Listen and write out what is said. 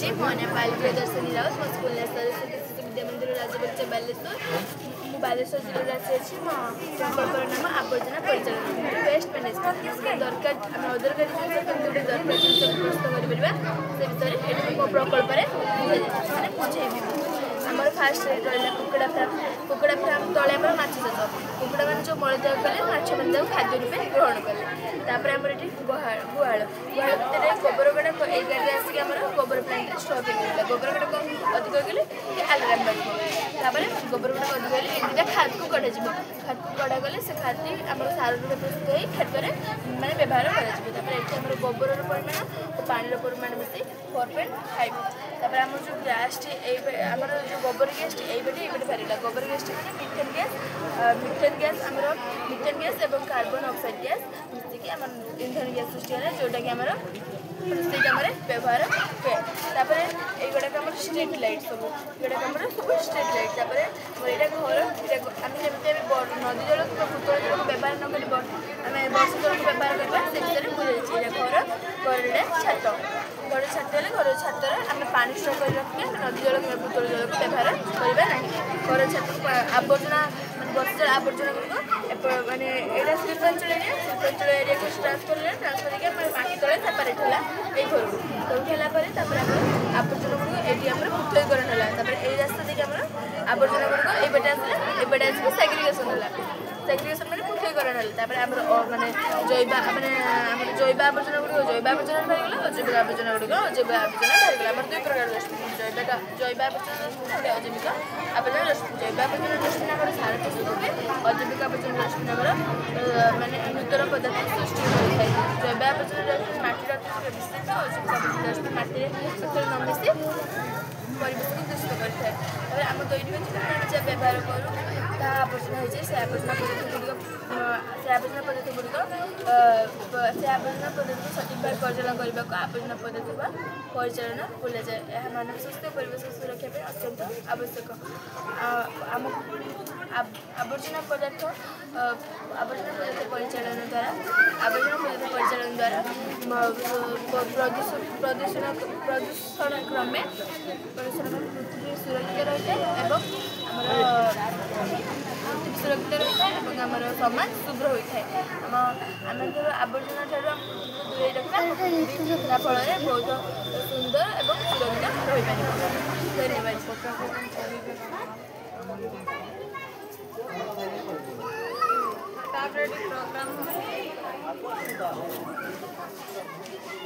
नमस्ते मो नाम बालिप्रिया दर्शनी राउत मो स्कूल सरस्वती शिशु विद्या मंदिर राजबगीचा बालेश्वर मु बालेश्वर जिले अच्छी मो प्रकल्पर नाम आवर्जना परिचालन वेस्ट मैनेजमेंट दरकार आम अदरकारी जिन गोटे दरकार जिन प्रस्तुत कर विषय ये मो प्रकल्प मैंने बुझेबी आमर फास्ट रहा कुकुड़ा फार्म तले आम माछ चाष कुकुड़ा मैंने जो मलत्याग कले माछ मैंने खाद्य रूपे ग्रहण कले आमर ये गुहाल भितर गोबर गुड़ा ये गाड़ी आसिक गोबर प्लांट स्टक हो गोबर गुड़ा अधिक गले आलराम बाजर गोबर गुड़ा अधिक गले ये खाद को कढ़ा खाद को कढ़ा गले से खाद आम सार रूपे प्रस्तुत हो खेतर मैंने व्यवहार कर गोबर परिमाण और पानी परिमाण मिसे 4.5 आम जो गैस आम जो गोबर गैस ये बाहर गोबर gas methane gas methane gas और कार्बन ऑक्साइड गैस मिसिक इंधन गैस सृष्टि है जोटा कि आम रोषे कम व्यवहार हुए युवाक आम स्ट्रीट लाइट सब युवाक आम सब स्ट्रीट लाइट यहाँ घर आम जमी नदी जल कि भूतल जल व्यवहार न कर आम वर्ष जल को व्यवहार करवा से विषय बुझे घर छात घर छात घर छात आम पानी स्टक कर रखिए नदी जल कि भूतल जल को व्यवहार करवा ना घर छात आवर्जना वर्ष जल आवर्जना गुड़िक मैंने यहाँ शिल्पांचल एरिया को ट्रांसफर माटी तले सेपरेट है ये घर को आवर्जना गुड़िक ये पृथकीकरण है ये रास्ता देखिए आवर्जना गुड़िक ये बेटे आसले आसिक सेग्रिगेशन है सेग्रिगेशन मैंने पृथकीकरण है माने जैव मैंने जैव आवर्जना गुड़िक जैव आवर्जना बाहरगला अजैविक आवर्जना गुड़िक अजैविक आवर्जना बाहरगला दुई प्रकार डस्टबिन जैव आवर्जना अजैविक आवर्जना डस्टबिन जैव आवर्जना डस्टबिन आम सार प्रस्तुत हुए अजैविक आवर्जना डस्टबिन आम माने नूतन पदार्थ सृष्टि होता है जैव आवर्जना डस्टबिन माटी मिश्रित अजैविक आवर्जना डस्टबिन माटी न मिसे परिवेश को दूषित करता आम दैनिक जीवन व्यवहार करूँ ता आवर्जना हो से आवर्जना पदार्थ गुड़िक सठिक भाव परिचालन करने को आवर्जना पदार्थ परिचालन बोला जाए यह मानव स्वास्थ्य परिवेश सुरक्षा अत्यंत आवश्यक आम आवर्जना पदार्थ परिचालन द्वारा प्रदूषण क्रमे पृथ्वी सुरक्षित रही है पृथ्वी सुरक्षित रही है आमर समाज शुभ्र होता है आम आवर्जना दूरे रखा फल बहुत सुंदर और सुरक्षित रही धन्यवाद।